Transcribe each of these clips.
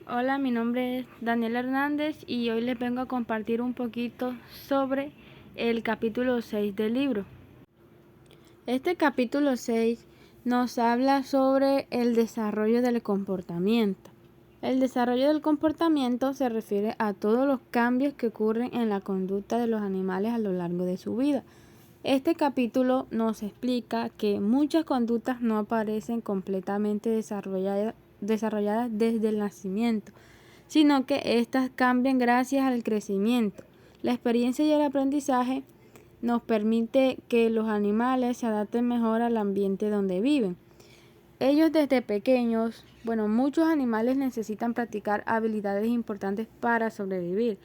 Hola, mi nombre es Daniel Hernández y hoy les vengo a compartir un poquito sobre el capítulo 6 del libro. Este capítulo 6 nos habla sobre el desarrollo del comportamiento. El desarrollo del comportamiento se refiere a todos los cambios que ocurren en la conducta de los animales a lo largo de su vida. Este capítulo nos explica que muchas conductas no aparecen completamente desarrolladas desde el nacimiento, sino que éstas cambian gracias al crecimiento. La experiencia y el aprendizaje nos permite que los animales se adapten mejor al ambiente donde viven. Ellos desde pequeños, muchos animales necesitan practicar habilidades importantes para sobrevivir.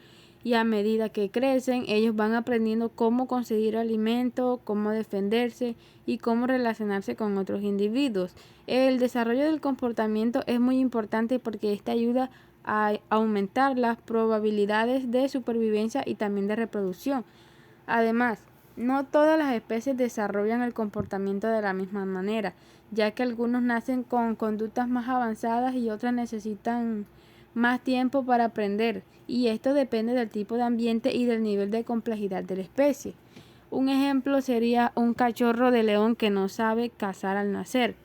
Y a medida que crecen, ellos van aprendiendo cómo conseguir alimento, cómo defenderse y cómo relacionarse con otros individuos. El desarrollo del comportamiento es muy importante porque esta ayuda a aumentar las probabilidades de supervivencia y también de reproducción. Además, no todas las especies desarrollan el comportamiento de la misma manera, ya que algunos nacen con conductas más avanzadas y otras necesitan más tiempo para aprender, y esto depende del tipo de ambiente y del nivel de complejidad de la especie. Un ejemplo sería un cachorro de león que no sabe cazar al nacer.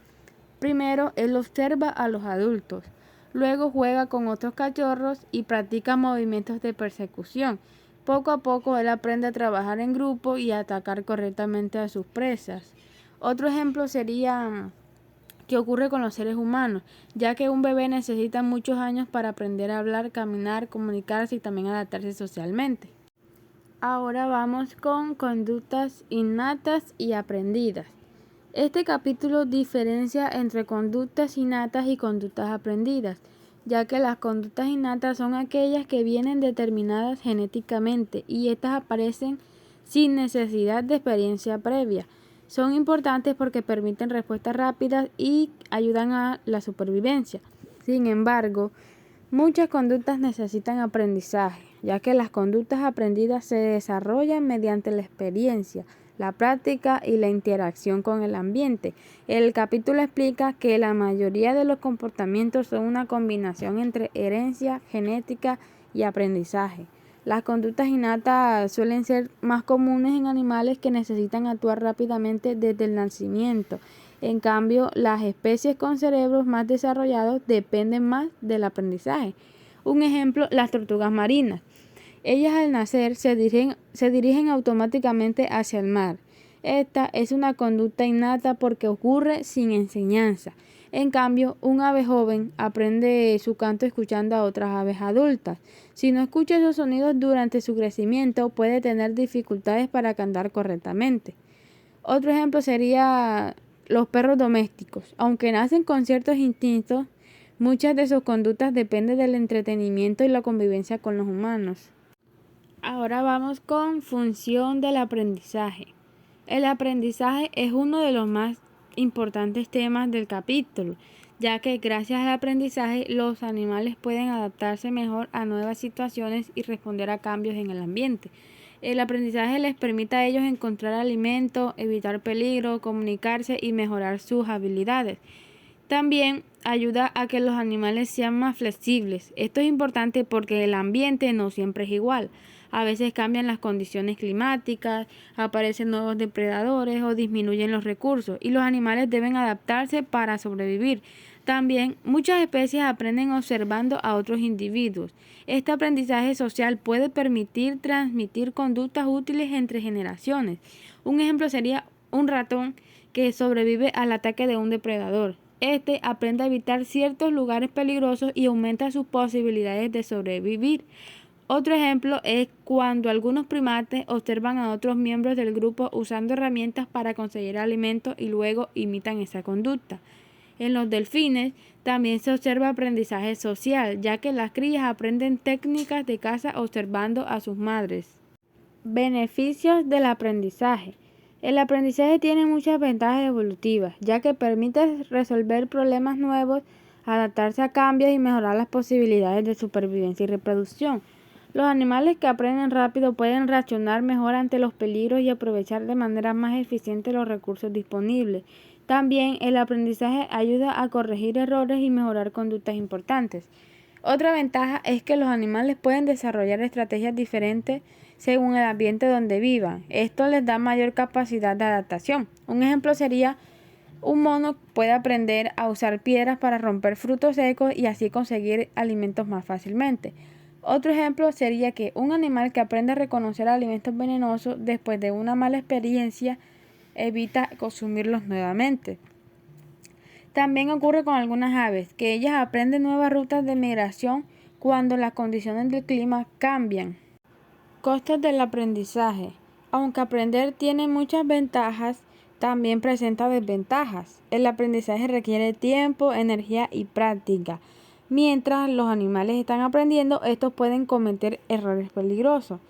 Primero, él observa a los adultos, luego juega con otros cachorros y practica movimientos de persecución. Poco a poco él aprende a trabajar en grupo y a atacar correctamente a sus presas. Otro ejemplo sería que ocurre con los seres humanos, ya que un bebé necesita muchos años para aprender a hablar, caminar, comunicarse y también adaptarse socialmente. Ahora vamos con conductas innatas y aprendidas. Este capítulo diferencia entre conductas innatas y conductas aprendidas, ya que las conductas innatas son aquellas que vienen determinadas genéticamente y estas aparecen sin necesidad de experiencia previa. Son importantes porque permiten respuestas rápidas y ayudan a la supervivencia. Sin embargo, muchas conductas necesitan aprendizaje, ya que las conductas aprendidas se desarrollan mediante la experiencia, la práctica y la interacción con el ambiente. El capítulo explica que la mayoría de los comportamientos son una combinación entre herencia, genética y aprendizaje. Las conductas innatas suelen ser más comunes en animales que necesitan actuar rápidamente desde el nacimiento. En cambio, las especies con cerebros más desarrollados dependen más del aprendizaje. Un ejemplo, las tortugas marinas. Ellas al nacer se dirigen automáticamente hacia el mar. Esta es una conducta innata porque ocurre sin enseñanza. En cambio, un ave joven aprende su canto escuchando a otras aves adultas. Si no escucha esos sonidos durante su crecimiento, puede tener dificultades para cantar correctamente. Otro ejemplo sería los perros domésticos. Aunque nacen con ciertos instintos, muchas de sus conductas dependen del entretenimiento y la convivencia con los humanos. Ahora vamos con función del aprendizaje. El aprendizaje es uno de los más importantes temas del capítulo, ya que gracias al aprendizaje los animales pueden adaptarse mejor a nuevas situaciones y responder a cambios en el ambiente. El aprendizaje les permite a ellos encontrar alimento, evitar peligro, comunicarse y mejorar sus habilidades. También ayuda a que los animales sean más flexibles. Esto es importante porque el ambiente no siempre es igual. A veces cambian las condiciones climáticas, aparecen nuevos depredadores o disminuyen los recursos y los animales deben adaptarse para sobrevivir. También muchas especies aprenden observando a otros individuos. Este aprendizaje social puede permitir transmitir conductas útiles entre generaciones. Un ejemplo sería un ratón que sobrevive al ataque de un depredador. Este aprende a evitar ciertos lugares peligrosos y aumenta sus posibilidades de sobrevivir. Otro ejemplo es cuando algunos primates observan a otros miembros del grupo usando herramientas para conseguir alimento y luego imitan esa conducta. En los delfines también se observa aprendizaje social, ya que las crías aprenden técnicas de caza observando a sus madres. Beneficios del aprendizaje. El aprendizaje tiene muchas ventajas evolutivas, ya que permite resolver problemas nuevos, adaptarse a cambios y mejorar las posibilidades de supervivencia y reproducción. Los animales que aprenden rápido pueden reaccionar mejor ante los peligros y aprovechar de manera más eficiente los recursos disponibles. También el aprendizaje ayuda a corregir errores y mejorar conductas importantes. Otra ventaja es que los animales pueden desarrollar estrategias diferentes según el ambiente donde vivan. Esto les da mayor capacidad de adaptación. Un ejemplo sería un mono puede aprender a usar piedras para romper frutos secos y así conseguir alimentos más fácilmente. Otro ejemplo sería que un animal que aprende a reconocer alimentos venenosos después de una mala experiencia evita consumirlos nuevamente. También ocurre con algunas aves, que ellas aprenden nuevas rutas de migración cuando las condiciones del clima cambian. Costos del aprendizaje. Aunque aprender tiene muchas ventajas, también presenta desventajas. El aprendizaje requiere tiempo, energía y práctica. Mientras los animales están aprendiendo, estos pueden cometer errores peligrosos.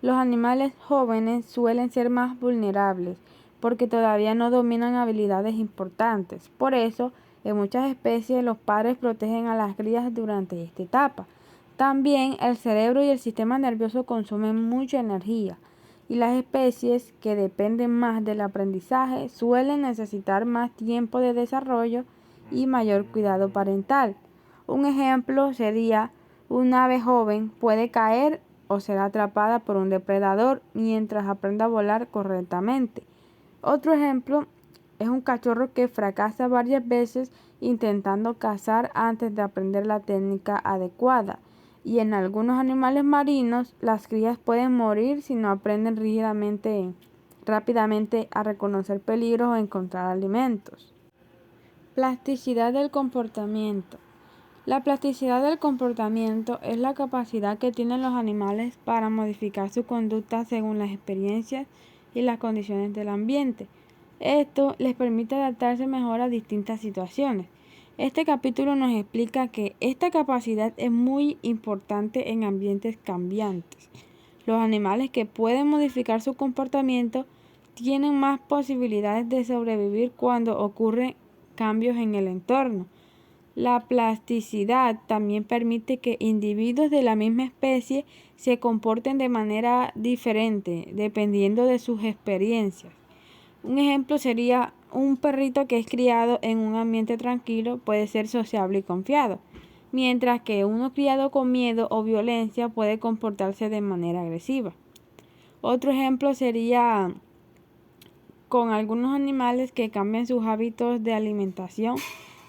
Los animales jóvenes suelen ser más vulnerables porque todavía no dominan habilidades importantes. Por eso, en muchas especies los padres protegen a las crías durante esta etapa. También el cerebro y el sistema nervioso consumen mucha energía y las especies que dependen más del aprendizaje suelen necesitar más tiempo de desarrollo y mayor cuidado parental. Un ejemplo sería un ave joven puede caer o ser atrapada por un depredador mientras aprende a volar correctamente. Otro ejemplo es un cachorro que fracasa varias veces intentando cazar antes de aprender la técnica adecuada. Y en algunos animales marinos, las crías pueden morir si no aprenden rápidamente a reconocer peligros o encontrar alimentos. Plasticidad del comportamiento. La plasticidad del comportamiento es la capacidad que tienen los animales para modificar su conducta según las experiencias y las condiciones del ambiente. Esto les permite adaptarse mejor a distintas situaciones. Este capítulo nos explica que esta capacidad es muy importante en ambientes cambiantes. Los animales que pueden modificar su comportamiento tienen más posibilidades de sobrevivir cuando ocurren cambios en el entorno. La plasticidad también permite que individuos de la misma especie se comporten de manera diferente dependiendo de sus experiencias. Un ejemplo sería un perrito que es criado en un ambiente tranquilo puede ser sociable y confiado, mientras que uno criado con miedo o violencia puede comportarse de manera agresiva. Otro ejemplo sería con algunos animales que cambian sus hábitos de alimentación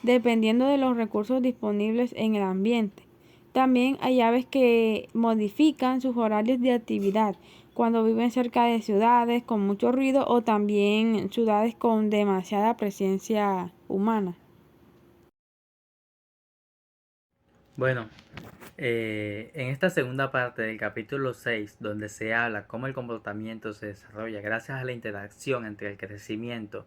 dependiendo de los recursos disponibles en el ambiente. También hay aves que modifican sus horarios de actividad cuando viven cerca de ciudades con mucho ruido o también ciudades con demasiada presencia humana. Bueno, en esta segunda parte del capítulo 6, donde se habla cómo el comportamiento se desarrolla gracias a la interacción entre el crecimiento,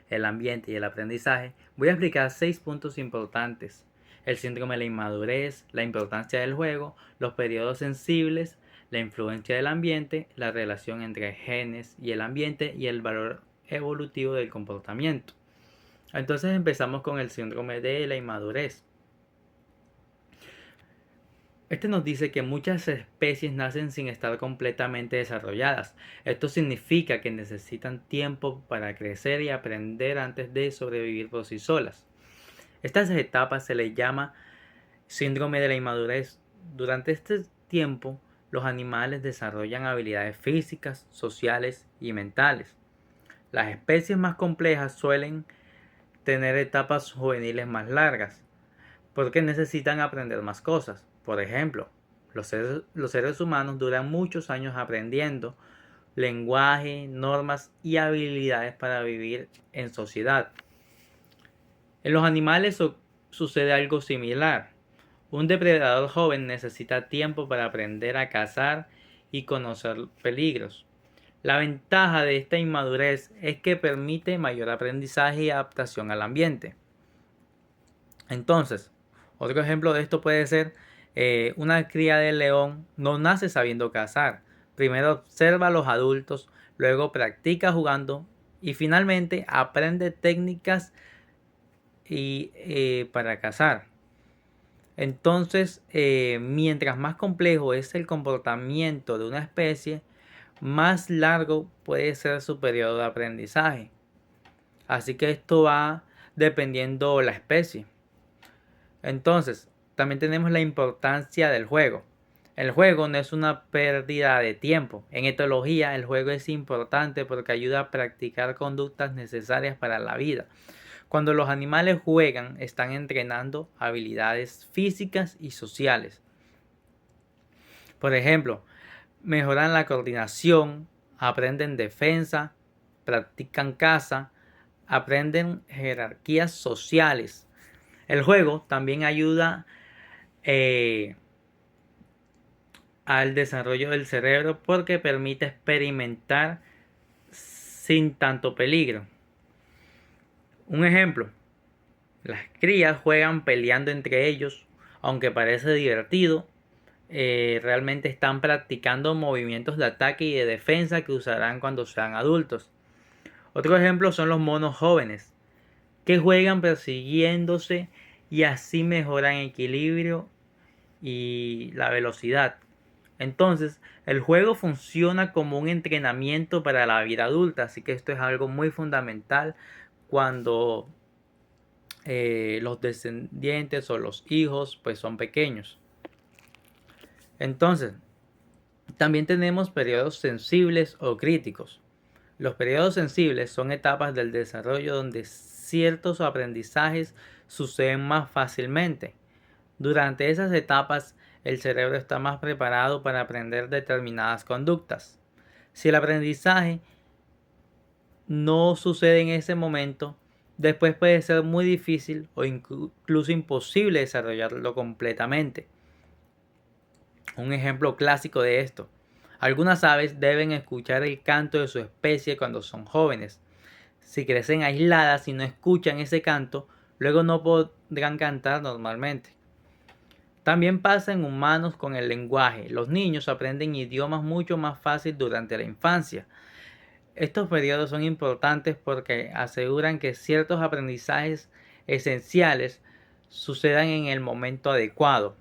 el ambiente y el aprendizaje, voy a explicar 6 puntos importantes: el síndrome de la inmadurez, la importancia del juego, los periodos sensibles, la influencia del ambiente, la relación entre genes y el ambiente y el valor evolutivo del comportamiento. Entonces empezamos con el síndrome de la inmadurez. Este nos dice que muchas especies nacen sin estar completamente desarrolladas. Esto significa que necesitan tiempo para crecer y aprender antes de sobrevivir por sí solas. Estas etapas se les llama síndrome de la inmadurez. Durante este tiempo, los animales desarrollan habilidades físicas, sociales y mentales. Las especies más complejas suelen tener etapas juveniles más largas, porque necesitan aprender más cosas. Por ejemplo, los seres humanos duran muchos años aprendiendo lenguaje, normas y habilidades para vivir en sociedad. En los animales sucede algo similar. Un depredador joven necesita tiempo para aprender a cazar y conocer peligros. La ventaja de esta inmadurez es que permite mayor aprendizaje y adaptación al ambiente. Entonces, otro ejemplo de esto puede ser una cría de león no nace sabiendo cazar. Primero observa a los adultos, luego practica jugando y finalmente aprende técnicas para cazar. Entonces, mientras más complejo es el comportamiento de una especie, más largo puede ser su periodo de aprendizaje. Así que esto va dependiendo de la especie. Entonces, También tenemos la importancia del juego. El juego no es una pérdida de tiempo. En etología, el juego es importante porque ayuda a practicar conductas necesarias para la vida. Cuando los animales juegan, están entrenando habilidades físicas y sociales. Por ejemplo, mejoran la coordinación, aprenden defensa, practican caza, aprenden jerarquías sociales. El juego también ayuda al desarrollo del cerebro porque permite experimentar sin tanto peligro. Un ejemplo, las crías juegan peleando entre ellos, aunque parece divertido, realmente están practicando movimientos de ataque y de defensa que usarán cuando sean adultos. Otro ejemplo son los monos jóvenes, que juegan persiguiéndose y así mejoran equilibrio y la velocidad. Entonces, el juego funciona como un entrenamiento para la vida adulta, así que esto es algo muy fundamental cuando los descendientes o los hijos pues son pequeños. Entonces, también tenemos periodos sensibles o críticos. Los periodos sensibles son etapas del desarrollo donde ciertos aprendizajes suceden más fácilmente. Durante esas etapas, el cerebro está más preparado para aprender determinadas conductas. Si el aprendizaje no sucede en ese momento, después puede ser muy difícil o incluso imposible desarrollarlo completamente. Un ejemplo clásico de esto. Algunas aves deben escuchar el canto de su especie cuando son jóvenes. Si crecen aisladas y no escuchan ese canto, luego no podrán cantar normalmente. También pasa en humanos con el lenguaje. Los niños aprenden idiomas mucho más fácil durante la infancia. Estos periodos son importantes porque aseguran que ciertos aprendizajes esenciales sucedan en el momento adecuado.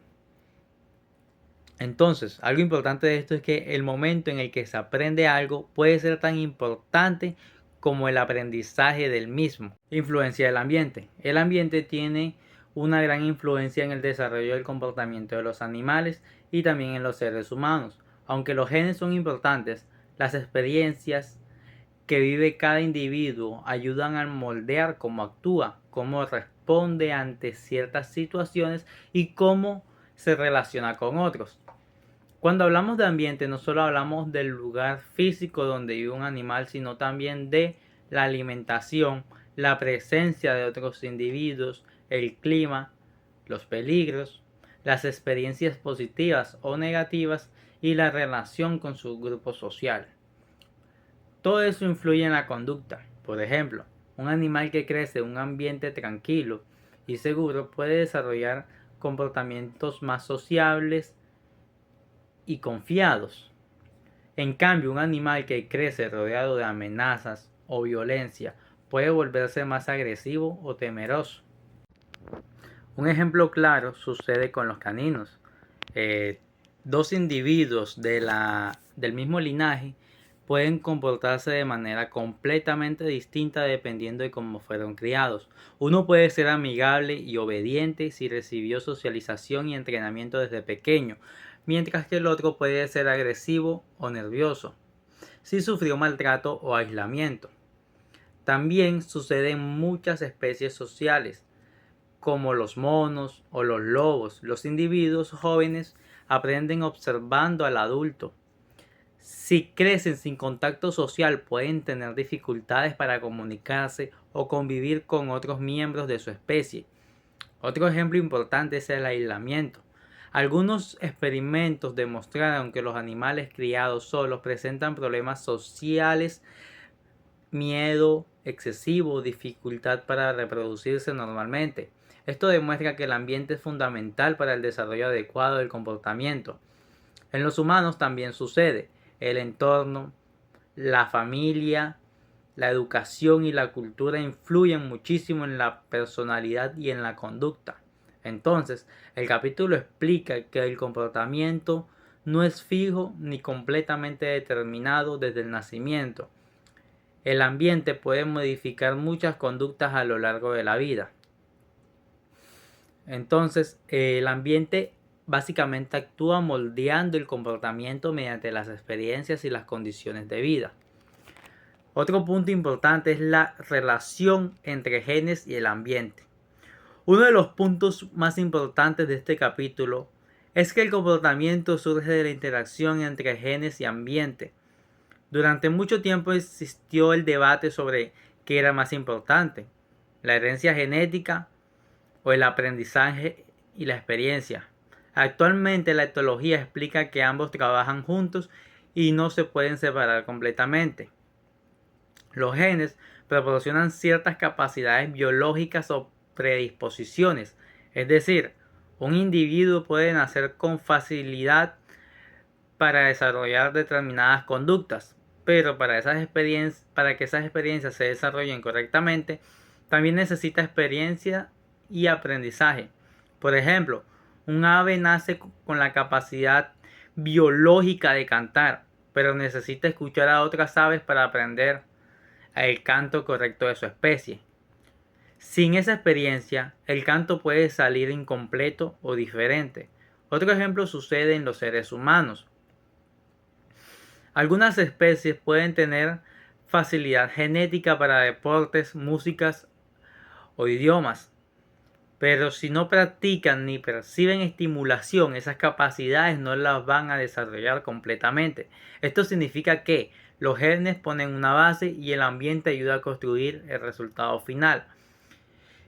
Entonces, algo importante de esto es que el momento en el que se aprende algo puede ser tan importante como el aprendizaje del mismo. Influencia del ambiente. El ambiente tiene una gran influencia en el desarrollo del comportamiento de los animales y también en los seres humanos. Aunque los genes son importantes, las experiencias que vive cada individuo ayudan a moldear cómo actúa, cómo responde ante ciertas situaciones y cómo se relaciona con otros. Cuando hablamos de ambiente, no solo hablamos del lugar físico donde vive un animal, sino también de la alimentación, la presencia de otros individuos, el clima, los peligros, las experiencias positivas o negativas y la relación con su grupo social. Todo eso influye en la conducta. Por ejemplo, un animal que crece en un ambiente tranquilo y seguro puede desarrollar comportamientos más sociables y confiados. En cambio, un animal que crece rodeado de amenazas o violencia puede volverse más agresivo o temeroso. Un ejemplo claro sucede con los caninos. Dos individuos del mismo linaje pueden comportarse de manera completamente distinta dependiendo de cómo fueron criados. Uno puede ser amigable y obediente si recibió socialización y entrenamiento desde pequeño, mientras que el otro puede ser agresivo o nervioso si sufrió maltrato o aislamiento. También sucede en muchas especies sociales, como los monos o los lobos. Los individuos jóvenes aprenden observando al adulto. Si crecen sin contacto social, pueden tener dificultades para comunicarse o convivir con otros miembros de su especie. Otro ejemplo importante es el aislamiento. Algunos experimentos demostraron que los animales criados solos presentan problemas sociales, miedo excesivo, dificultad para reproducirse normalmente. Esto demuestra que el ambiente es fundamental para el desarrollo adecuado del comportamiento. En los humanos también sucede. El entorno, la familia, la educación y la cultura influyen muchísimo en la personalidad y en la conducta. Entonces, el capítulo explica que el comportamiento no es fijo ni completamente determinado desde el nacimiento. El ambiente puede modificar muchas conductas a lo largo de la vida. Entonces, el ambiente básicamente actúa moldeando el comportamiento mediante las experiencias y las condiciones de vida. Otro punto importante es la relación entre genes y el ambiente. Uno de los puntos más importantes de este capítulo es que el comportamiento surge de la interacción entre genes y ambiente. Durante mucho tiempo existió el debate sobre qué era más importante, la herencia genética o el aprendizaje y la experiencia. Actualmente la etología explica que ambos trabajan juntos y no se pueden separar completamente. Los genes proporcionan ciertas capacidades biológicas o predisposiciones, es decir, un individuo puede nacer con facilidad para desarrollar determinadas conductas, pero para que esas experiencias se desarrollen correctamente, también necesita experiencia y aprendizaje. Por ejemplo, un ave nace con la capacidad biológica de cantar, pero necesita escuchar a otras aves para aprender el canto correcto de su especie. Sin esa experiencia, el canto puede salir incompleto o diferente. Otro ejemplo sucede en los seres humanos. Algunas especies pueden tener facilidad genética para deportes, músicas o idiomas, pero si no practican ni perciben estimulación, esas capacidades no las van a desarrollar completamente. Esto significa que los genes ponen una base y el ambiente ayuda a construir el resultado final.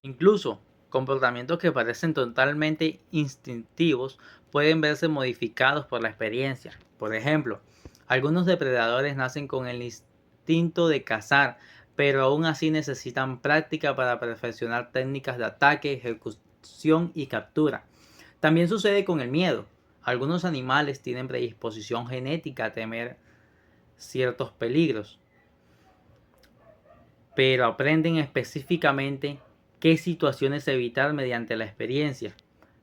Incluso comportamientos que parecen totalmente instintivos pueden verse modificados por la experiencia. Por ejemplo, algunos depredadores nacen con el instinto de cazar, pero aún así necesitan práctica para perfeccionar técnicas de ataque, ejecución y captura. También sucede con el miedo. Algunos animales tienen predisposición genética a temer ciertos peligros, pero aprenden específicamente qué situaciones evitar mediante la experiencia.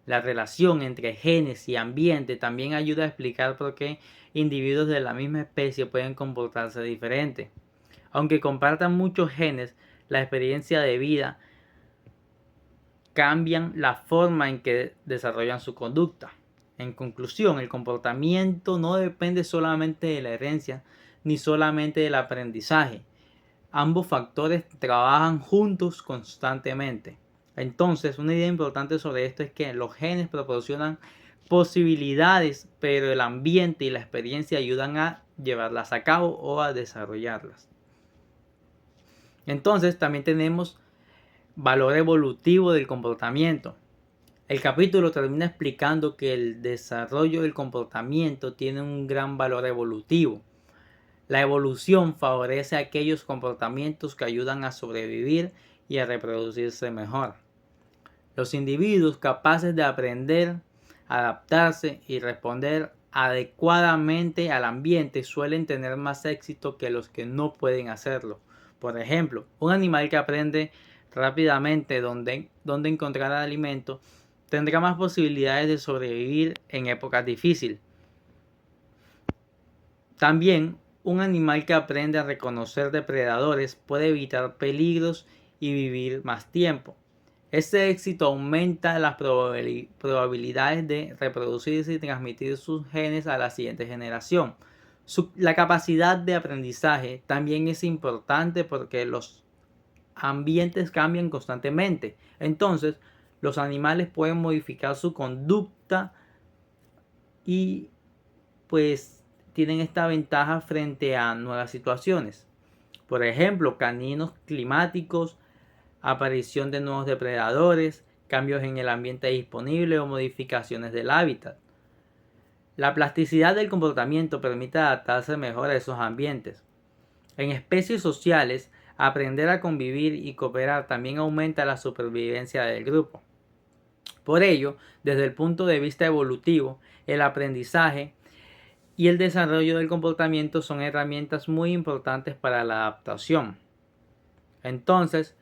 La relación entre genes y ambiente también ayuda a explicar por qué individuos de la misma especie pueden comportarse diferente. Aunque compartan muchos genes, la experiencia de vida cambian la forma en que desarrollan su conducta. En conclusión, el comportamiento no depende solamente de la herencia ni solamente del aprendizaje. Ambos factores trabajan juntos constantemente. Entonces, una idea importante sobre esto es que los genes proporcionan posibilidades, pero el ambiente y la experiencia ayudan a llevarlas a cabo o a desarrollarlas. Entonces, también tenemos valor evolutivo del comportamiento. El capítulo termina explicando que el desarrollo del comportamiento tiene un gran valor evolutivo. La evolución favorece aquellos comportamientos que ayudan a sobrevivir y a reproducirse mejor. Los individuos capaces de aprender, adaptarse y responder adecuadamente al ambiente suelen tener más éxito que los que no pueden hacerlo. Por ejemplo, un animal que aprende rápidamente dónde encontrar alimento tendrá más posibilidades de sobrevivir en épocas difíciles. También, un animal que aprende a reconocer depredadores puede evitar peligros y vivir más tiempo. Este éxito aumenta las probabilidades de reproducirse y transmitir sus genes a la siguiente generación. La capacidad de aprendizaje también es importante porque los ambientes cambian constantemente. Entonces, los animales pueden modificar su conducta y pues tienen esta ventaja frente a nuevas situaciones. Por ejemplo, caminos climáticos, aparición de nuevos depredadores, cambios en el ambiente disponible o modificaciones del hábitat. La plasticidad del comportamiento permite adaptarse mejor a esos ambientes. En especies sociales, aprender a convivir y cooperar también aumenta la supervivencia del grupo. Por ello, desde el punto de vista evolutivo, el aprendizaje y el desarrollo del comportamiento son herramientas muy importantes para la adaptación. Entonces,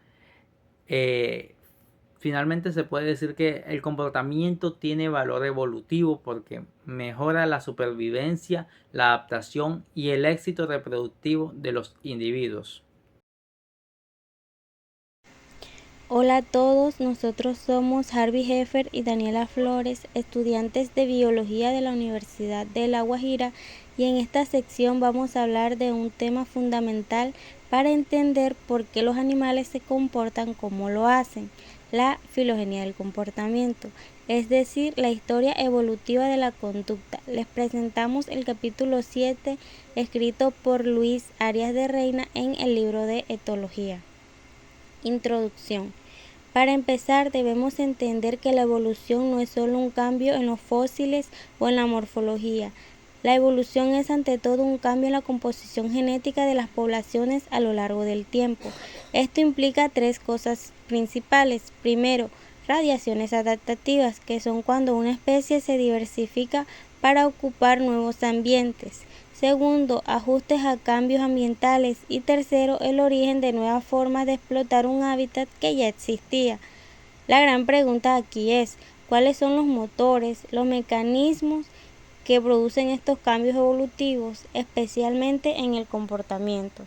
finalmente se puede decir que el comportamiento tiene valor evolutivo porque mejora la supervivencia, la adaptación y el éxito reproductivo de los individuos. Hola a todos, nosotros somos Harvey Heffer y Daniela Flores, estudiantes de Biología de la Universidad de La Guajira, y en esta sección vamos a hablar de un tema fundamental para entender por qué los animales se comportan como lo hacen, la filogenia del comportamiento, es decir, la historia evolutiva de la conducta. Les presentamos el capítulo 7, escrito por Luis Arias de Reina en el libro de Etología. Introducción. Para empezar, debemos entender que la evolución no es solo un cambio en los fósiles o en la morfología. La evolución es ante todo un cambio en la composición genética de las poblaciones a lo largo del tiempo. Esto implica tres cosas principales. Primero, radiaciones adaptativas, que son cuando una especie se diversifica para ocupar nuevos ambientes. Segundo, ajustes a cambios ambientales. Y tercero, el origen de nuevas formas de explotar un hábitat que ya existía. La gran pregunta aquí es, ¿cuáles son los motores, los mecanismos que producen estos cambios evolutivos, especialmente en el comportamiento?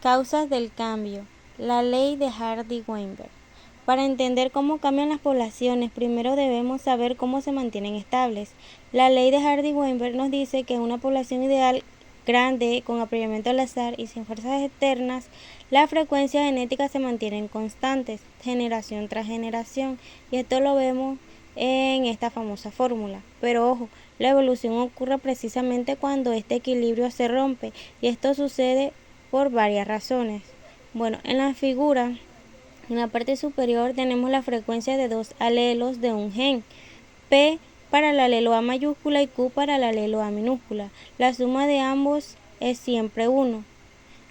Causas del cambio. La ley de Hardy-Weinberg. Para entender cómo cambian las poblaciones, primero debemos saber cómo se mantienen estables. La ley de Hardy-Weinberg nos dice que en una población ideal grande, con apareamiento al azar y sin fuerzas externas, las frecuencias genéticas se mantienen constantes, generación tras generación, y esto lo vemos en esta famosa fórmula. Pero ojo, la evolución ocurre precisamente cuando este equilibrio se rompe, y esto sucede por varias razones. Bueno, en la figura, en la parte superior tenemos la frecuencia de dos alelos de un gen, P para el alelo A mayúscula y Q para el alelo A minúscula. La suma de ambos es siempre 1.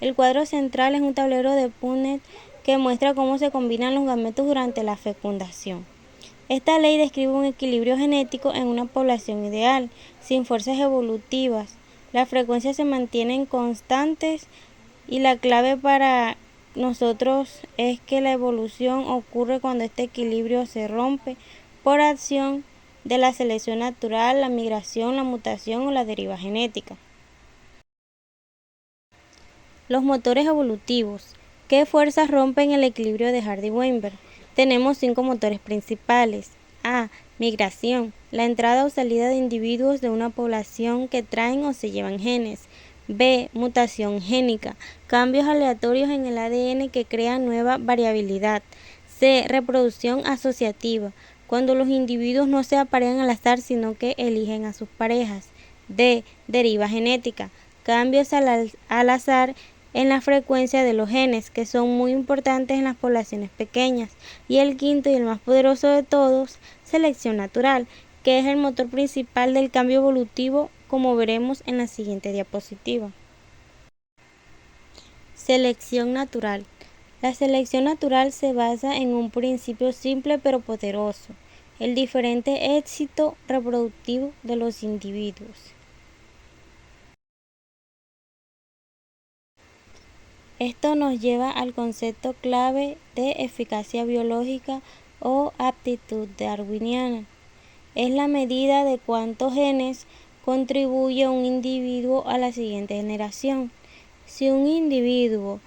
El cuadro central es un tablero de Punnett que muestra cómo se combinan los gametos durante la fecundación. Esta ley describe un equilibrio genético en una población ideal, sin fuerzas evolutivas. Las frecuencias se mantienen constantes y la clave para nosotros es que la evolución ocurre cuando este equilibrio se rompe por acción de la selección natural, la migración, la mutación o la deriva genética. Los motores evolutivos. ¿Qué fuerzas rompen el equilibrio de Hardy-Weinberg? Tenemos 5 motores principales. A. Migración. La entrada o salida de individuos de una población que traen o se llevan genes. B. Mutación génica. Cambios aleatorios en el ADN que crean nueva variabilidad. C. Reproducción asociativa. Cuando los individuos no se aparean al azar sino que eligen a sus parejas. D. Deriva genética. Cambios al azar en la frecuencia de los genes, que son muy importantes en las poblaciones pequeñas. Y el quinto y el más poderoso de todos, selección natural, que es el motor principal del cambio evolutivo, como veremos en la siguiente diapositiva. Selección natural. La selección natural se basa en un principio simple pero poderoso, el diferente éxito reproductivo de los individuos. Esto nos lleva al concepto clave de eficacia biológica o aptitud darwiniana. Es la medida de cuántos genes contribuye un individuo a la siguiente generación. Si un individuo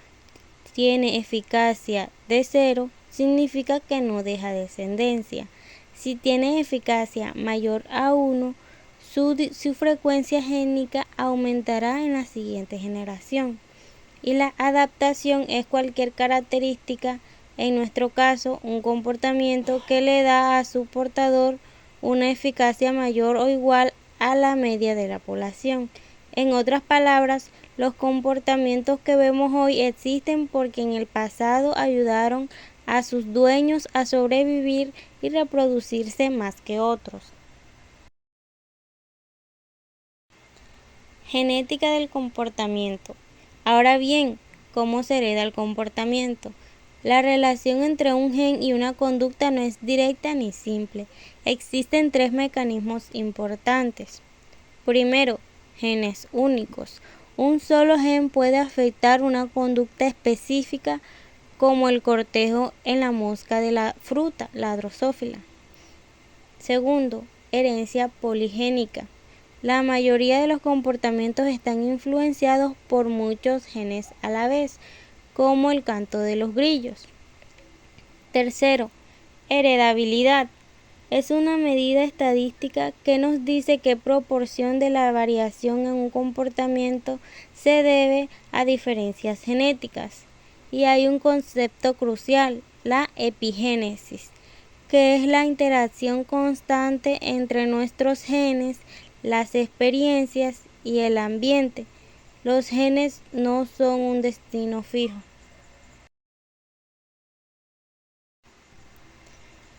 tiene eficacia de 0, significa que no deja descendencia. Si tiene eficacia mayor a 1, su frecuencia génica aumentará en la siguiente generación. Y la adaptación es cualquier característica, en nuestro caso un comportamiento que le da a su portador una eficacia mayor o igual a la media de la población. En otras palabras, los comportamientos que vemos hoy existen porque en el pasado ayudaron a sus dueños a sobrevivir y reproducirse más que otros. Genética del comportamiento. Ahora bien, ¿cómo se hereda el comportamiento? La relación entre un gen y una conducta no es directa ni simple. Existen 3 mecanismos importantes. Primero, genes únicos. Un solo gen puede afectar una conducta específica, como el cortejo en la mosca de la fruta, la Drosophila. Segundo, herencia poligénica. La mayoría de los comportamientos están influenciados por muchos genes a la vez, como el canto de los grillos. Tercero, heredabilidad. Es una medida estadística que nos dice qué proporción de la variación en un comportamiento se debe a diferencias genéticas. Y hay un concepto crucial, la epigénesis, que es la interacción constante entre nuestros genes, las experiencias y el ambiente. Los genes no son un destino fijo.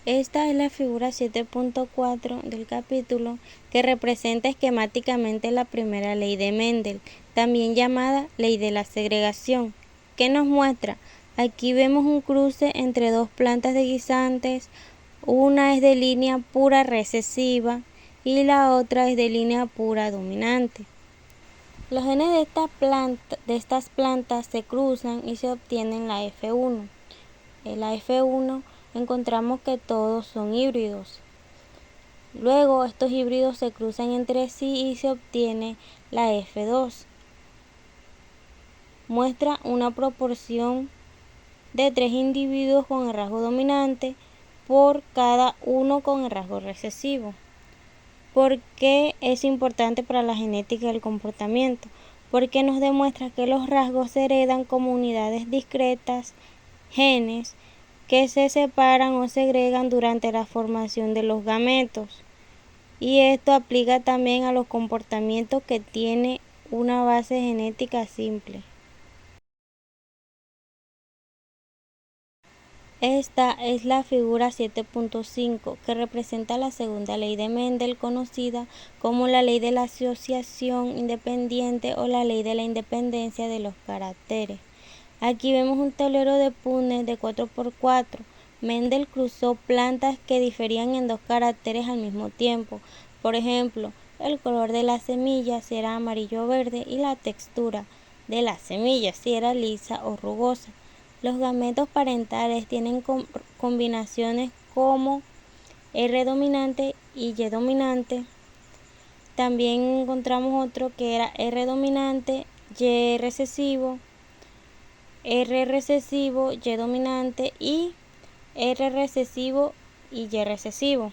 Esta es la figura 7.4 del capítulo, que representa esquemáticamente la primera ley de Mendel, también llamada ley de la segregación. ¿Qué nos muestra? Aquí vemos un cruce entre dos plantas de guisantes, una es de línea pura recesiva y la otra es de línea pura dominante. Los genes de estas plantas se cruzan y se obtienen la F1. En la F1 encontramos que todos son híbridos. Luego estos híbridos se cruzan entre sí y se obtiene la F2. Muestra una proporción de 3 individuos con el rasgo dominante por cada uno con el rasgo recesivo. ¿Por qué es importante para la genética del comportamiento? Porque nos demuestra que los rasgos se heredan como unidades discretas, genes, que se separan o segregan durante la formación de los gametos. Y esto aplica también a los comportamientos que tienen una base genética simple. Esta es la figura 7.5, que representa la segunda ley de Mendel, conocida como la ley de la asociación independiente o la ley de la independencia de los caracteres. Aquí vemos un tablero de Punnett de 4×4. Mendel cruzó plantas que diferían en 2 caracteres al mismo tiempo. Por ejemplo, el color de la semilla si era amarillo o verde y la textura de la semilla si era lisa o rugosa. Los gametos parentales tienen combinaciones como R dominante y Y dominante. También encontramos otro que era R dominante, Y recesivo, R recesivo, Y dominante y R recesivo y Y recesivo.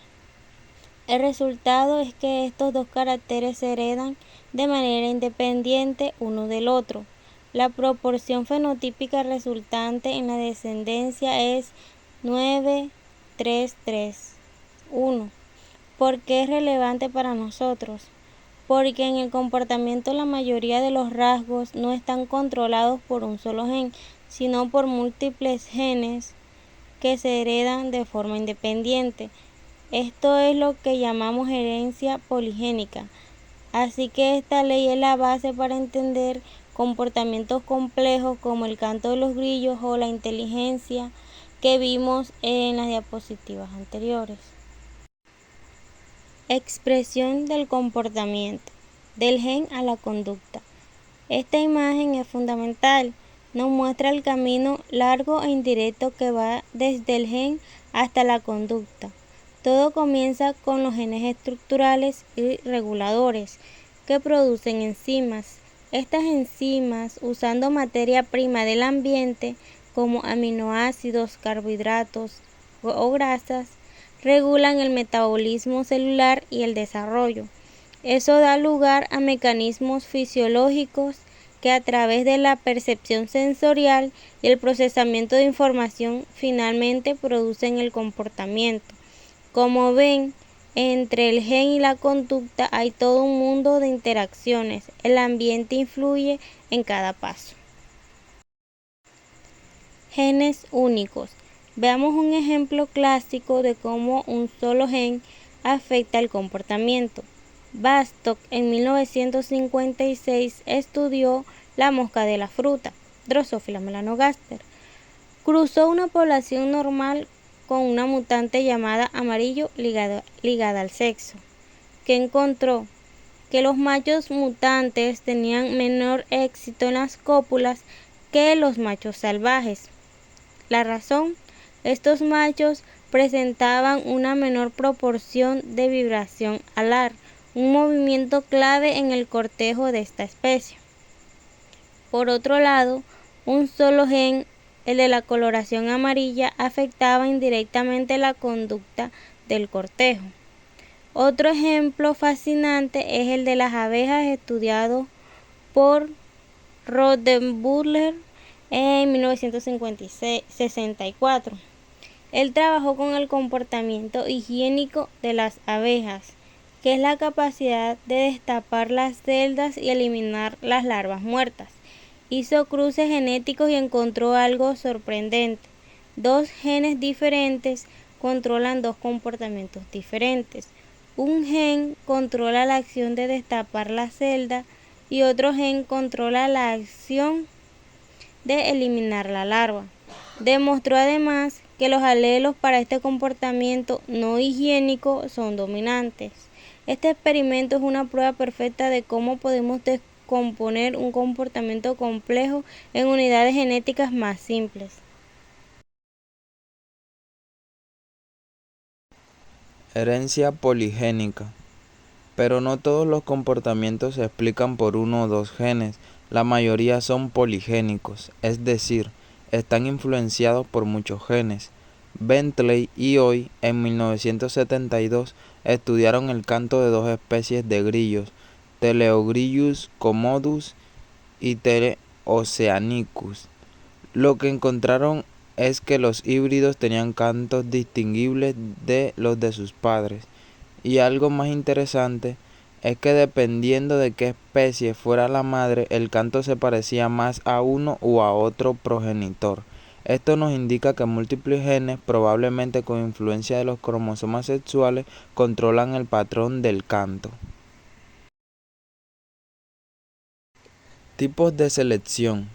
El resultado es que estos 2 caracteres se heredan de manera independiente uno del otro. La proporción fenotípica resultante en la descendencia es 9:3:3:1. ¿Por qué es relevante para nosotros? Porque en el comportamiento la mayoría de los rasgos no están controlados por un solo gen, sino por múltiples genes que se heredan de forma independiente. Esto es lo que llamamos herencia poligénica. Así que esta ley es la base para entender comportamientos complejos como el canto de los grillos o la inteligencia que vimos en las diapositivas anteriores. Expresión del comportamiento, del gen a la conducta. Esta imagen es fundamental. Nos muestra el camino largo e indirecto que va desde el gen hasta la conducta. Todo comienza con los genes estructurales y reguladores que producen enzimas. Estas enzimas, usando materia prima del ambiente como aminoácidos, carbohidratos o grasas, regulan el metabolismo celular y el desarrollo. Eso da lugar a mecanismos fisiológicos que a través de la percepción sensorial y el procesamiento de información finalmente producen el comportamiento. Como ven, entre el gen y la conducta hay todo un mundo de interacciones. El ambiente influye en cada paso. Genes únicos. Veamos un ejemplo clásico de cómo un solo gen afecta el comportamiento. Bastock en 1956 estudió la mosca de la fruta, Drosophila melanogaster. Cruzó una población normal con una mutante llamada amarillo ligada al sexo, que encontró que los machos mutantes tenían menor éxito en las cópulas que los machos salvajes. La razón, estos machos presentaban una menor proporción de vibración alar, un movimiento clave en el cortejo de esta especie. Por otro lado, un solo gen el de la coloración amarilla, afectaba indirectamente la conducta del cortejo. Otro ejemplo fascinante es el de las abejas, estudiado por Rodenbuhler en 1964. Él trabajó con el comportamiento higiénico de las abejas, que es la capacidad de destapar las celdas y eliminar las larvas muertas. Hizo cruces genéticos y encontró algo sorprendente. Dos genes diferentes controlan dos comportamientos diferentes. Un gen controla la acción de destapar la celda y otro gen controla la acción de eliminar la larva. Demostró además que los alelos para este comportamiento no higiénico son dominantes. Este experimento es una prueba perfecta de cómo podemos descomponer un comportamiento complejo en unidades genéticas más simples. Herencia poligénica. Pero no todos los comportamientos se explican por uno o dos genes, la mayoría son poligénicos, es decir, están influenciados por muchos genes. Bentley y Hoy, en 1972, estudiaron el canto de dos especies de grillos, Teleogrillus commodus y Teleoceanicus. Lo que encontraron es que los híbridos tenían cantos distinguibles de los de sus padres. Y algo más interesante es que dependiendo de qué especie fuera la madre, el canto se parecía más a uno u a otro progenitor. Esto nos indica que múltiples genes, probablemente con influencia de los cromosomas sexuales, controlan el patrón del canto. Tipos de selección.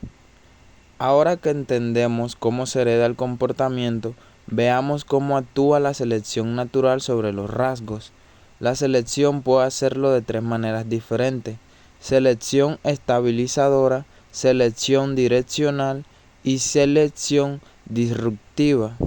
Ahora que entendemos cómo se hereda el comportamiento, veamos cómo actúa la selección natural sobre los rasgos. La selección puede hacerlo de tres maneras diferentes: selección estabilizadora, selección direccional y selección disruptiva.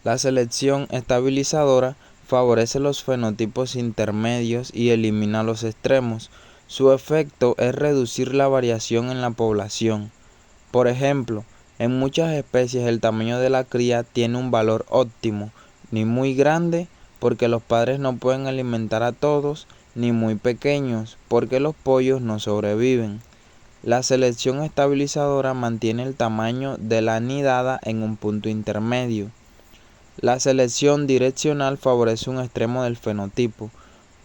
La selección estabilizadora favorece los fenotipos intermedios y elimina los extremos. Su efecto es reducir la variación en la población. Por ejemplo, en muchas especies el tamaño de la cría tiene un valor óptimo, ni muy grande porque los padres no pueden alimentar a todos, ni muy pequeños porque los pollos no sobreviven. La selección estabilizadora mantiene el tamaño de la nidada en un punto intermedio. La selección direccional favorece un extremo del fenotipo.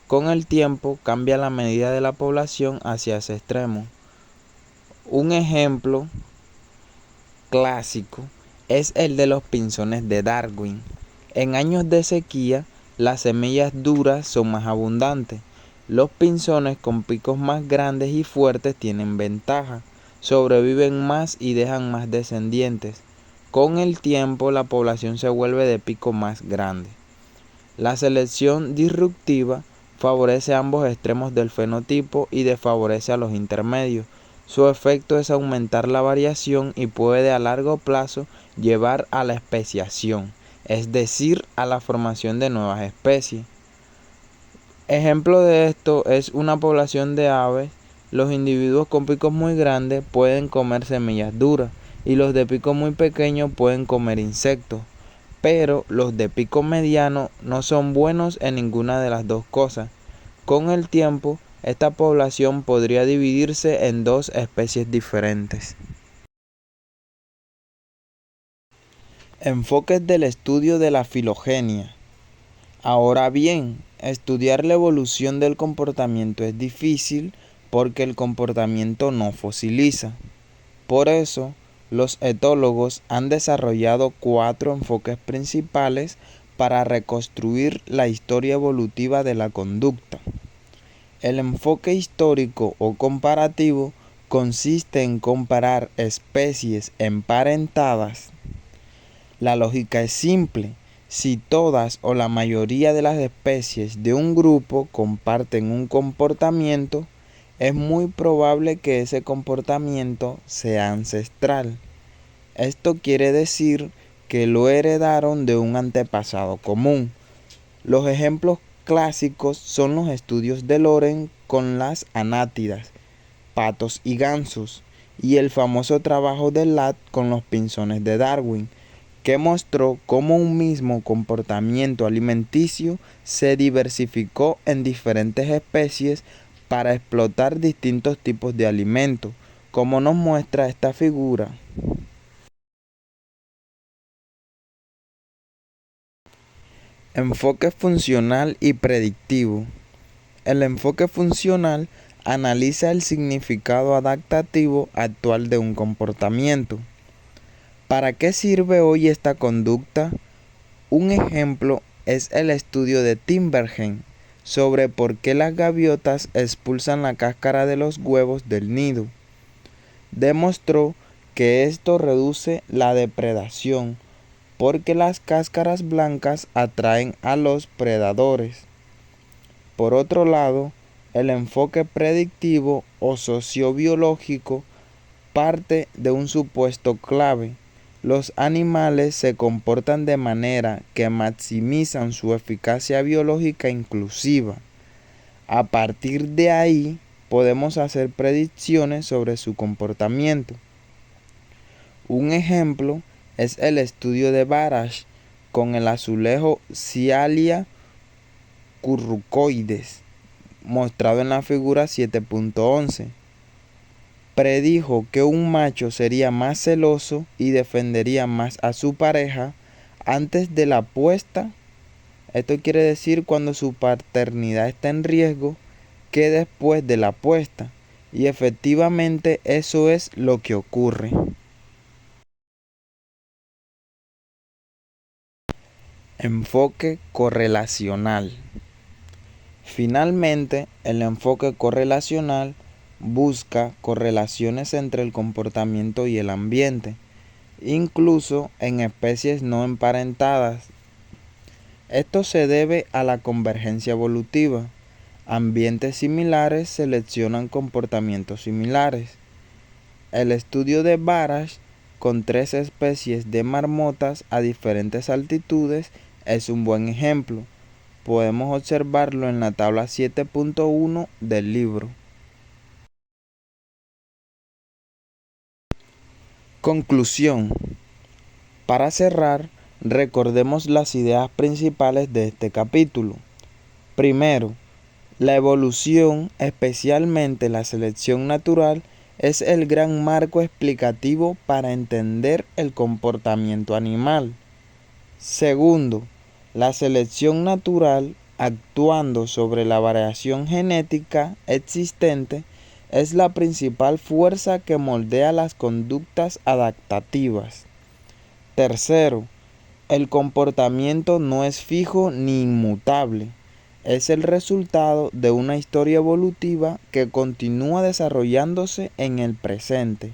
Con el tiempo cambia la medida de la población hacia ese extremo. Un ejemplo clásico es el de los pinzones de Darwin. En años de sequía, las semillas duras son más abundantes. Los pinzones con picos más grandes y fuertes tienen ventaja, sobreviven más y dejan más descendientes. Con el tiempo, la población se vuelve de pico más grande. La selección disruptiva favorece ambos extremos del fenotipo y desfavorece a los intermedios. Su efecto es aumentar la variación y puede a largo plazo llevar a la especiación, es decir, a la formación de nuevas especies. Ejemplo de esto es una población de aves. Los individuos con picos muy grandes pueden comer semillas duras y los de pico muy pequeño pueden comer insectos. Pero los de pico mediano no son buenos en ninguna de las dos cosas. Con el tiempo, esta población podría dividirse en dos especies diferentes. Enfoques del estudio de la filogenia. Ahora bien, estudiar la evolución del comportamiento es difícil porque el comportamiento no fosiliza. Por eso, los etólogos han desarrollado 4 enfoques principales para reconstruir la historia evolutiva de la conducta. El enfoque histórico o comparativo consiste en comparar especies emparentadas. La lógica es simple: si todas o la mayoría de las especies de un grupo comparten un comportamiento, es muy probable que ese comportamiento sea ancestral. Esto quiere decir que lo heredaron de un antepasado común. Los ejemplos clásicos son los estudios de Loren con las anátidas, patos y gansos, y el famoso trabajo de Ladd con los pinzones de Darwin, que mostró cómo un mismo comportamiento alimenticio se diversificó en diferentes especies para explotar distintos tipos de alimentos, como nos muestra esta figura. Enfoque funcional y predictivo. El enfoque funcional analiza el significado adaptativo actual de un comportamiento. ¿Para qué sirve hoy esta conducta? Un ejemplo es el estudio de Timbergen sobre por qué las gaviotas expulsan la cáscara de los huevos del nido. Demostró que esto reduce la depredación porque las cáscaras blancas atraen a los predadores. Por otro lado, el enfoque predictivo o sociobiológico parte de un supuesto clave. Los animales se comportan de manera que maximizan su eficacia biológica inclusiva. A partir de ahí, podemos hacer predicciones sobre su comportamiento. Un ejemplo es el estudio de Barash con el azulejo Cialia currucoides, mostrado en la figura 7.11. Predijo que un macho sería más celoso y defendería más a su pareja antes de la puesta. Esto quiere decir cuando su paternidad está en riesgo que después de la puesta. Y efectivamente eso es lo que ocurre. Enfoque correlacional. Finalmente, el enfoque correlacional busca correlaciones entre el comportamiento y el ambiente, incluso en especies no emparentadas. Esto se debe a la convergencia evolutiva. Ambientes similares seleccionan comportamientos similares. El estudio de Barash con 3 especies de marmotas a diferentes altitudes es un buen ejemplo. Podemos observarlo en la tabla 7.1 del libro. Conclusión. Para cerrar, recordemos las ideas principales de este capítulo. Primero, la evolución, especialmente la selección natural, es el gran marco explicativo para entender el comportamiento animal. Segundo, la selección natural, actuando sobre la variación genética existente, es la principal fuerza que moldea las conductas adaptativas. Tercero, el comportamiento no es fijo ni inmutable. Es el resultado de una historia evolutiva que continúa desarrollándose en el presente.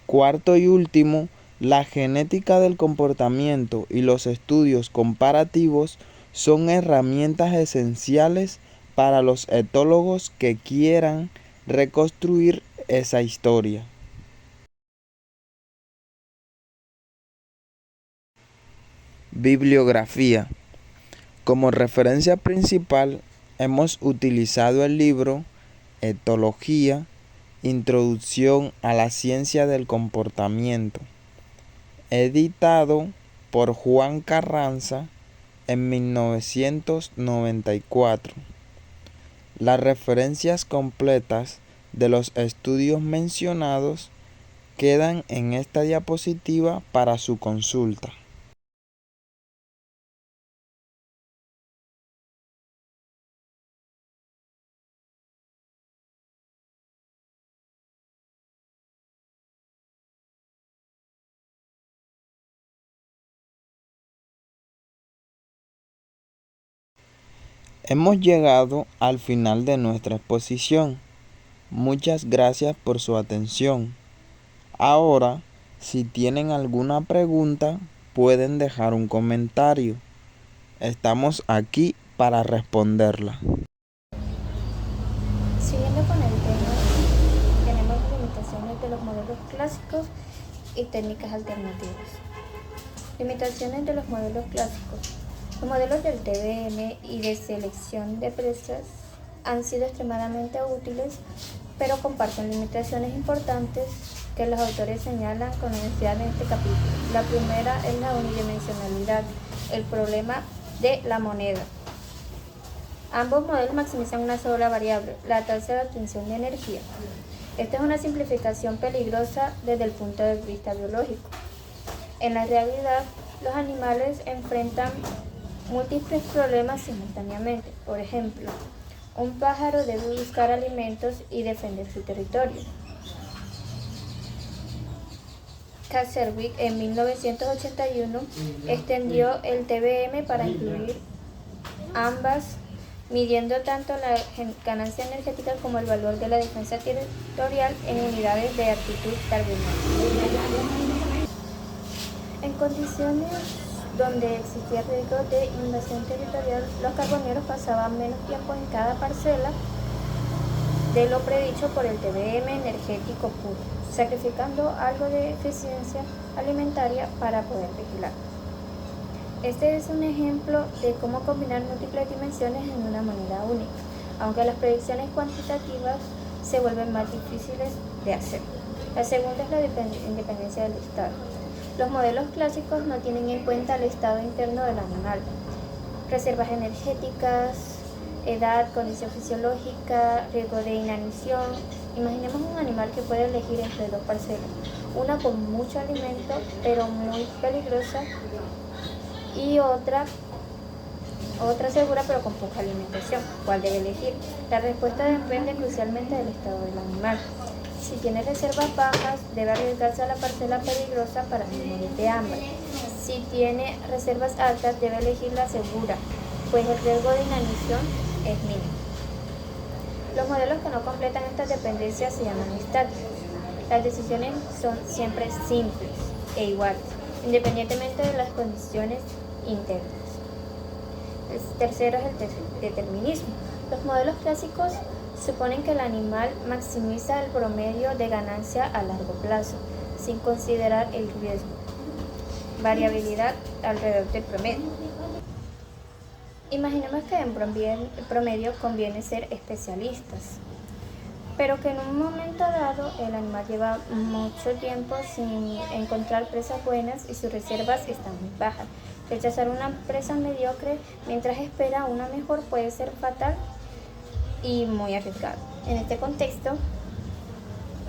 Cuarto y último, la genética del comportamiento y los estudios comparativos son herramientas esenciales para los etólogos que quieran reconstruir esa historia. Bibliografía. Como referencia principal hemos utilizado el libro Etología, Introducción a la Ciencia del Comportamiento, editado por Juan Carranza en 1994. Las referencias completas de los estudios mencionados quedan en esta diapositiva para su consulta. Hemos llegado al final de nuestra exposición. Muchas gracias por su atención. Ahora, si tienen alguna pregunta, pueden dejar un comentario. Estamos aquí para responderla. Siguiendo con el tema, tenemos limitaciones de los modelos clásicos y técnicas alternativas. Limitaciones de los modelos clásicos. Los modelos del TBM y de selección de presas han sido extremadamente útiles pero comparten limitaciones importantes que los autores señalan con honestidad en este capítulo. La primera es la unidimensionalidad, el problema de la moneda. Ambos modelos maximizan una sola variable, la tasa de obtención de energía. Esta es una simplificación peligrosa desde el punto de vista biológico. En la realidad, los animales enfrentan múltiples problemas simultáneamente. Por ejemplo, un pájaro debe buscar alimentos y defender su territorio. Kazerwick en 1981 extendió el TBM para incluir ambas, midiendo tanto la ganancia energética como el valor de la defensa territorial en unidades de altitud darwiniana. En condiciones donde existía riesgo de invasión territorial, los carboneros pasaban menos tiempo en cada parcela de lo predicho por el TBM energético puro, sacrificando algo de eficiencia alimentaria para poder vigilar. Este es un ejemplo de cómo combinar múltiples dimensiones en una moneda única, aunque las predicciones cuantitativas se vuelven más difíciles de hacer. La segunda es la independencia del estado. Los modelos clásicos no tienen en cuenta el estado interno del animal, reservas energéticas, edad, condición fisiológica, riesgo de inanición. Imaginemos un animal que puede elegir entre dos parcelas, una con mucho alimento pero muy peligrosa y otra segura pero con poca alimentación. ¿Cuál debe elegir? La respuesta depende crucialmente del estado del animal. Si tiene reservas bajas, debe arriesgarse a la parcela peligrosa para no morir de hambre. Si tiene reservas altas, debe elegir la segura, pues el riesgo de inanición es mínimo. Los modelos que no completan estas dependencias se llaman estáticos. Las decisiones son siempre simples e iguales, independientemente de las condiciones internas. El tercero es el determinismo. Los modelos clásicos suponen que el animal maximiza el promedio de ganancia a largo plazo, sin considerar el riesgo, variabilidad alrededor del promedio. Imaginemos que en promedio conviene ser especialistas, pero que en un momento dado el animal lleva mucho tiempo sin encontrar presas buenas y sus reservas están muy bajas. Rechazar una presa mediocre mientras espera una mejor puede ser fatal y muy arriesgado. En este contexto,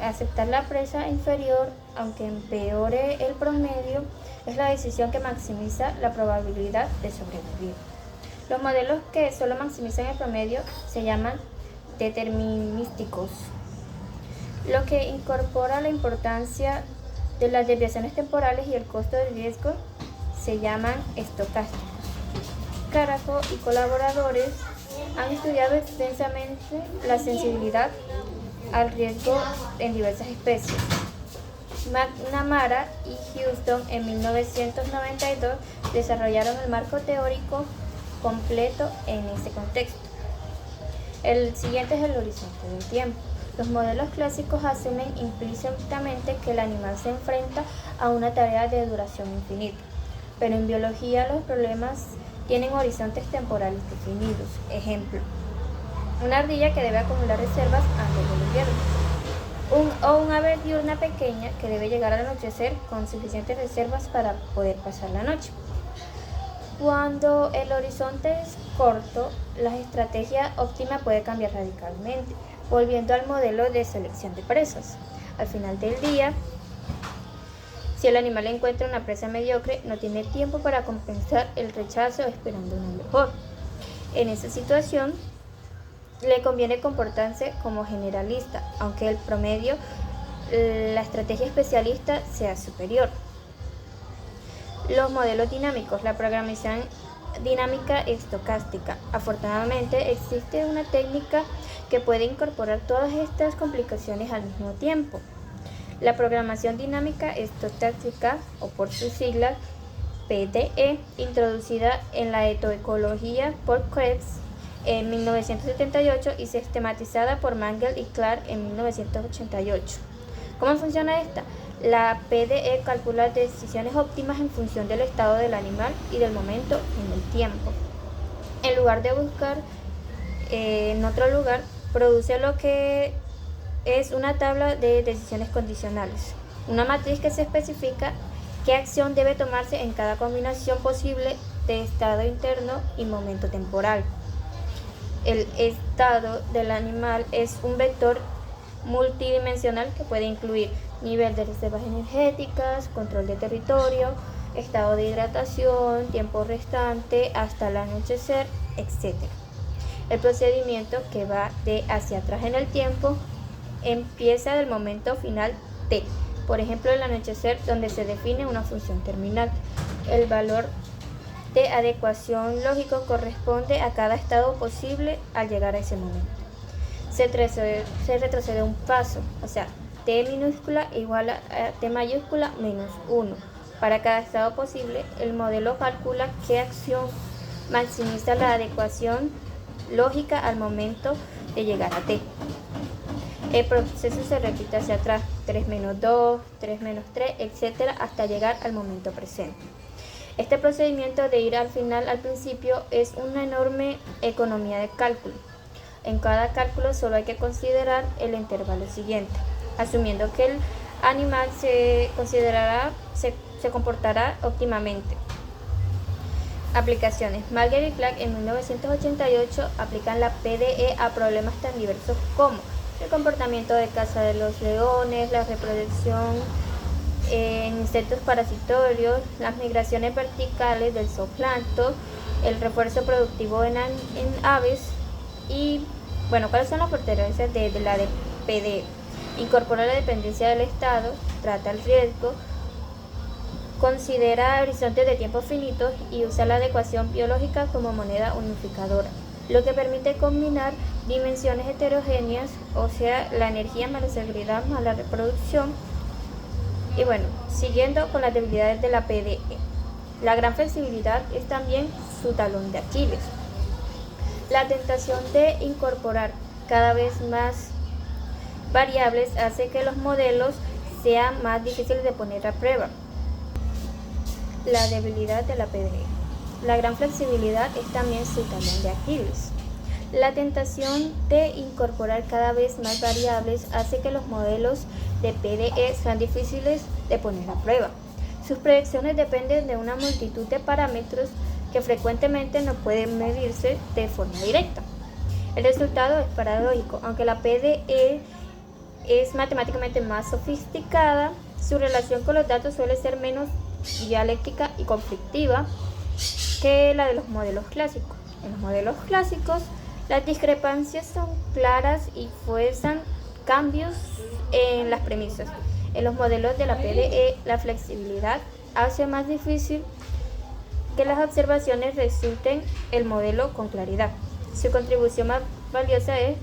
aceptar la presa inferior, aunque empeore el promedio, es la decisión que maximiza la probabilidad de sobrevivir. Los modelos que solo maximizan el promedio se llaman determinísticos, lo que incorpora la importancia de las desviaciones temporales y el costo del riesgo se llaman estocásticos. Caraco y colaboradores han estudiado extensamente la sensibilidad al riesgo en diversas especies. McNamara y Houston en 1992 desarrollaron el marco teórico completo en este contexto. El siguiente es el horizonte del tiempo. Los modelos clásicos asumen implícitamente que el animal se enfrenta a una tarea de duración infinita, pero en biología los problemas tienen horizontes temporales definidos. Ejemplo, una ardilla que debe acumular reservas antes del invierno, o un ave diurna pequeña que debe llegar al anochecer con suficientes reservas para poder pasar la noche. Cuando el horizonte es corto, la estrategia óptima puede cambiar radicalmente, volviendo al modelo de selección de presas. Al final del día, si el animal encuentra una presa mediocre, no tiene tiempo para compensar el rechazo esperando una mejor. En esa situación, le conviene comportarse como generalista, aunque el promedio, la estrategia especialista, sea superior. Los modelos dinámicos, la programación dinámica estocástica. Afortunadamente, existe una técnica que puede incorporar todas estas complicaciones al mismo tiempo. La programación dinámica estocástica, o por sus siglas PDE, introducida en la etoecología por Krebs en 1978 y sistematizada por Mangel y Clark en 1988. ¿Cómo funciona esta? La PDE calcula decisiones óptimas en función del estado del animal y del momento en el tiempo. En lugar de buscar en otro lugar, produce lo que es una tabla de decisiones condicionales, una matriz que se especifica qué acción debe tomarse en cada combinación posible de estado interno y momento temporal. El estado del animal es un vector multidimensional que puede incluir nivel de reservas energéticas, control de territorio, estado de hidratación, tiempo restante hasta el anochecer, etc. El procedimiento, que va de hacia atrás en el tiempo, empieza del momento final t, por ejemplo el anochecer, donde se define una función terminal. El valor de adecuación lógico corresponde a cada estado posible al llegar a ese momento. Se retrocede un paso, o sea, t minúscula igual a t mayúscula menos 1. Para cada estado posible, el modelo calcula qué acción maximiza la adecuación lógica al momento de llegar a t. El proceso se repite hacia atrás, 3 menos 2, 3 menos 3, etc., hasta llegar al momento presente. Este procedimiento de ir al final al principio es una enorme economía de cálculo. En cada cálculo solo hay que considerar el intervalo siguiente, asumiendo que el animal se comportará óptimamente. Aplicaciones. Malger y Clark en 1988 aplican la PDE a problemas tan diversos como el comportamiento de caza de los leones, la reproducción en insectos parasitorios, las migraciones verticales del zooplancton, el refuerzo productivo en aves y, bueno, ¿cuáles son las fortalezas de la PDE? Incorpora la dependencia del estado, trata el riesgo, considera horizontes de tiempo finitos y usa la adecuación biológica como moneda unificadora, lo que permite combinar dimensiones heterogéneas, o sea, la energía más la seguridad más la reproducción. Y bueno, siguiendo con las debilidades de la PDE, la gran flexibilidad es también su talón de Aquiles. La tentación de incorporar cada vez más variables hace que los modelos sean más difíciles de poner a prueba. La debilidad de la PDE. La gran flexibilidad es también su talón de Aquiles. La tentación de incorporar cada vez más variables hace que los modelos de PDE sean difíciles de poner a prueba. Sus predicciones dependen de una multitud de parámetros que frecuentemente no pueden medirse de forma directa. El resultado es paradójico. Aunque la PDE es matemáticamente más sofisticada, su relación con los datos suele ser menos dialéctica y conflictiva que la de los modelos clásicos. En los modelos clásicos, las discrepancias son claras y fuerzan cambios en las premisas. En los modelos de la PDE, la flexibilidad hace más difícil que las observaciones resulten el modelo con claridad. Su contribución más valiosa es,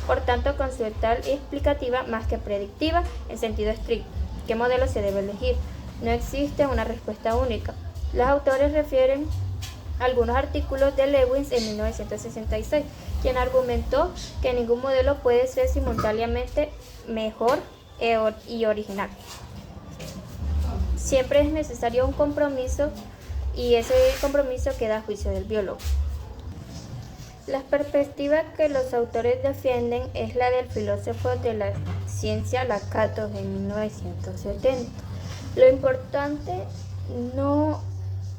por tanto, conceptual y explicativa más que predictiva en sentido estricto. ¿Qué modelo se debe elegir? No existe una respuesta única. Los autores refieren algunos artículos de Lewis en 1966, quien argumentó que ningún modelo puede ser simultáneamente mejor y original. Siempre es necesario un compromiso y ese compromiso queda a juicio del biólogo. La perspectiva que los autores defienden es la del filósofo de la ciencia Lakatos en 1970. Lo importante no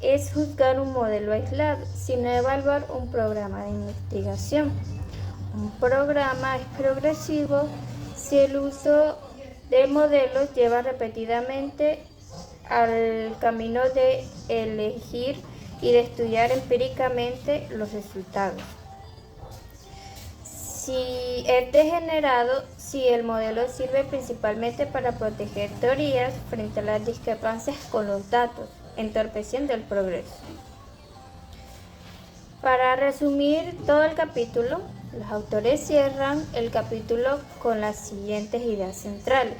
es juzgar un modelo aislado, sino evaluar un programa de investigación. Un programa es progresivo si el uso de modelos lleva repetidamente al camino de elegir y de estudiar empíricamente los resultados. Si es degenerado, si el modelo sirve principalmente para proteger teorías frente a las discrepancias con los datos, entorpeciendo el progreso. Para resumir todo el capítulo, los autores cierran el capítulo con las siguientes ideas centrales.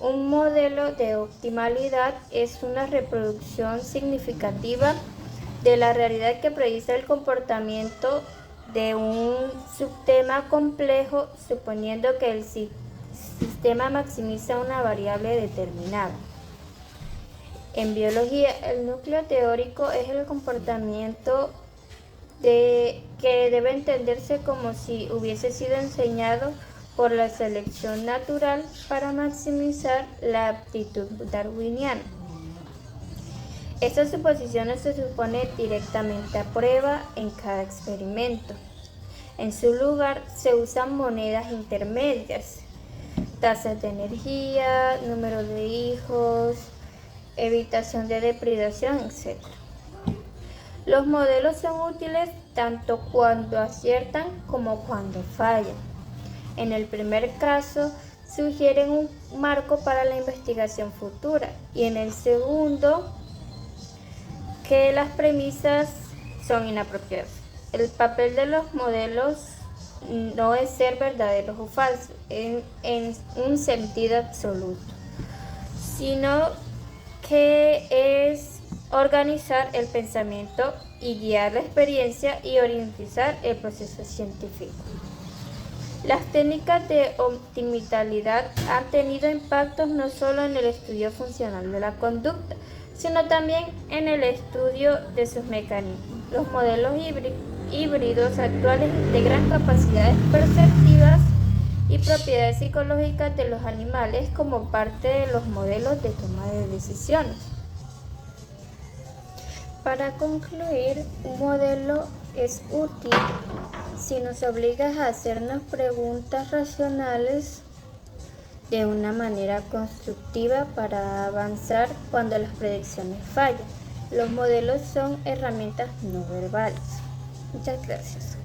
Un modelo de optimalidad es una reproducción significativa de la realidad que predice el comportamiento de un subtema complejo, suponiendo que el sistema maximiza una variable determinada. En biología, el núcleo teórico es el comportamiento que debe entenderse como si hubiese sido enseñado por la selección natural para maximizar la aptitud darwiniana. Esta suposición no se supone directamente a prueba en cada experimento. En su lugar se usan monedas intermedias, tasas de energía, número de hijos, evitación de depredación, etc. Los modelos son útiles tanto cuando aciertan como cuando fallan. En el primer caso, sugieren un marco para la investigación futura y en el segundo, que las premisas son inapropiadas. El papel de los modelos no es ser verdaderos o falsos en un sentido absoluto, sino que es organizar el pensamiento y guiar la experiencia y orientar el proceso científico. Las técnicas de optimalidad han tenido impactos no solo en el estudio funcional de la conducta, sino también en el estudio de sus mecanismos. Los modelos híbridos actuales integran capacidades perceptivas y propiedades psicológicas de los animales como parte de los modelos de toma de decisiones. Para concluir, un modelo es útil si nos obliga a hacernos preguntas racionales de una manera constructiva para avanzar cuando las predicciones fallan. Los modelos son herramientas no verbales. Muchas gracias.